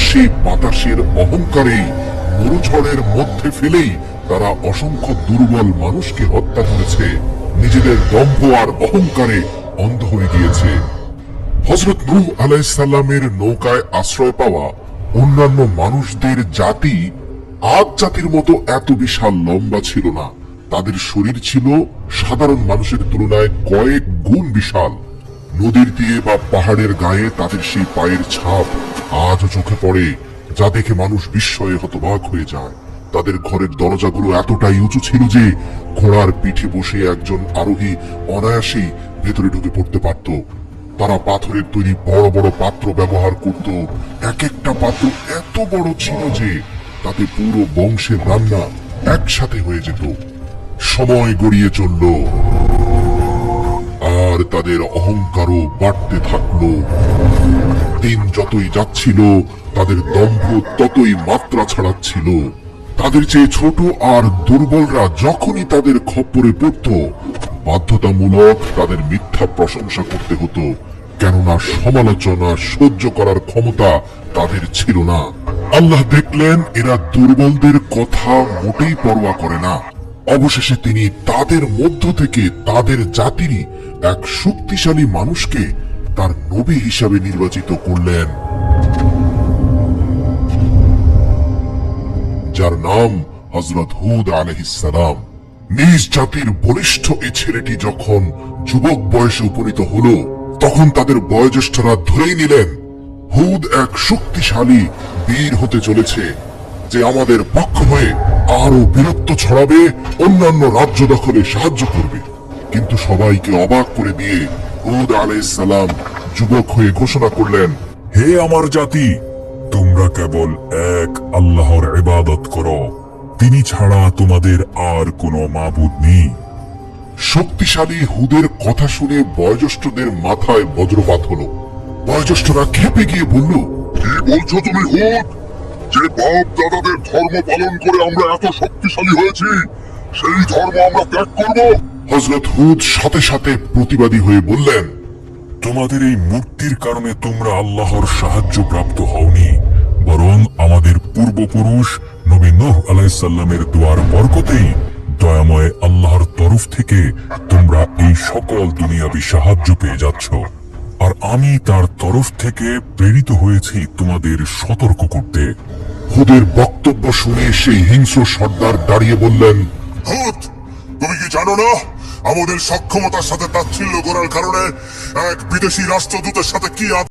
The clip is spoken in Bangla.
সেই বাতাসের অহংকারেই মরুঝড়ের মধ্যে ফেলেই তারা অসংখ্য দুর্বল মানুষকে হত্যা করেছে, নিজেদের দম্ভ আর অহংকারে অন্ধ হয়ে গিয়েছে। হযরত নূহ আলাইহিস সালামের নৌকায় আশ্রয় পাওয়া অন্যান্য মানুষদের জাতি আদ জাতির মতো এত বিশাল লম্বা ছিল না। তাদের শরীর ছিল সাধারণ মানুষের তুলনায় কয়েক গুণ বিশাল। নদীর তীরে বা পাহাড়ের গায়ে তাদের সেই পায়ের ছাপ আজও চোখে পড়ে, যা দেখে মানুষ বিস্ময়ে হতবাক হয়ে যায়। তাদের ঘরের দরজাগুলো এতটাই উঁচু ছিল যে ঘোড়ার পিঠে বসে একজন আরোহী অনায়াসেই ভেতরে ঢুকে পড়তে পারত। তারা পাথরের তৈরি বড় বড় পাত্র ব্যবহার করত। এক একটা পাত্র এত বড় ছিল যে তাতে পুরো বংশের রান্না একসাথে হয়ে যেত। সময় গড়িয়ে চলল আর তাদের অহংকারও বাড়তে থাকলো। দিন যতই যাচ্ছিল তাদের দম্ভ ততই মাত্রা ছাড়াচ্ছিল। তাদের চেয়ে ছোট আর দুর্বলরা যখনই তাদের খপ্পরে পড়ত, বাধ্যতামূলক তাদের মিথ্যা প্রশংসা করতে হতো, কেননা সমালোচনা সহ্য করার ক্ষমতা তাদের ছিল না। আল্লাহ দেখলেন এরা দুর্বলদের কথা মোটেই পরোয়া করে না। অবশেষে তিনি তাদের মধ্য থেকে তাদের জাতিরই এক শক্তিশালী মানুষকে তার নবী হিসাবে নির্বাচিত করলেন, যার নাম হযরত হুদ আলাইহিস সালাম। নিজ জাতির বলিষ্ঠ এই ছেলেটি যখন যুবক বয়সে উপনীত হলো, তখন তাদের বয়োজ্যেষ্ঠরা ধরেই নিলেন হুদ এক শক্তিশালী বীর হতে চলেছে, যে আমাদের পক্ষ হয়ে আরো বীরত্ব ছড়াবে, অন্যান্য রাজ্য দখলে সাহায্য করবে। কিন্তু সবাইকে অবাক করে দিয়ে হুদ আলাইহিস সালাম যুবক হয়ে ঘোষণা করলেন, হে আমার জাতি, তোমরা কেবল এক আল্লাহর ইবাদত করো, তিনি ছাড়া তোমাদের আর কোনো মাবুদ নেই। শক্তিশালী হুদের কথা শুনে বয়োজ্যেষ্ঠদের মাথায় বজ্রপাত হলো। বয়োজ্যেষ্ঠরা ক্ষেপে গিয়ে বলল, কি বলছো তুমি হুদ? যে বাপ দাদাদের ধর্ম পালন করে আমরা এত শক্তিশালী হয়েছি, সেই ধর্ম আমরা ত্যাগ করব? হযরত হুদ সাথে সাথে প্রতিবাদী হয়ে বললেন, তোমাদের এই মূর্তির কারণে তোমরা আল্লাহর সাহায্য প্রাপ্ত হওনি, বরং আমাদের পূর্বপুরুষ নবী নূহ আলাইহিস সালামের দোয়ার বরকতেই দয়াময় আল্লাহর তরফ থেকে তোমরা এই সকল দুনিয়াবী সাহায্য পেয়ে যাচ্ছ। আর আমি তার তরফ থেকে প্রেরিত হয়েছি তোমাদের সতর্ক করতে। হুদের বক্তব্য শুনে সেই হিংস্র সর্দার দাঁড়িয়ে বললেন, হুদ, তুমি কি জানো না আমাদের সক্ষমতার সাথে তাচ্ছিল্য করার কারণে এক বিদেশি রাষ্ট্রদূতের সাথে কি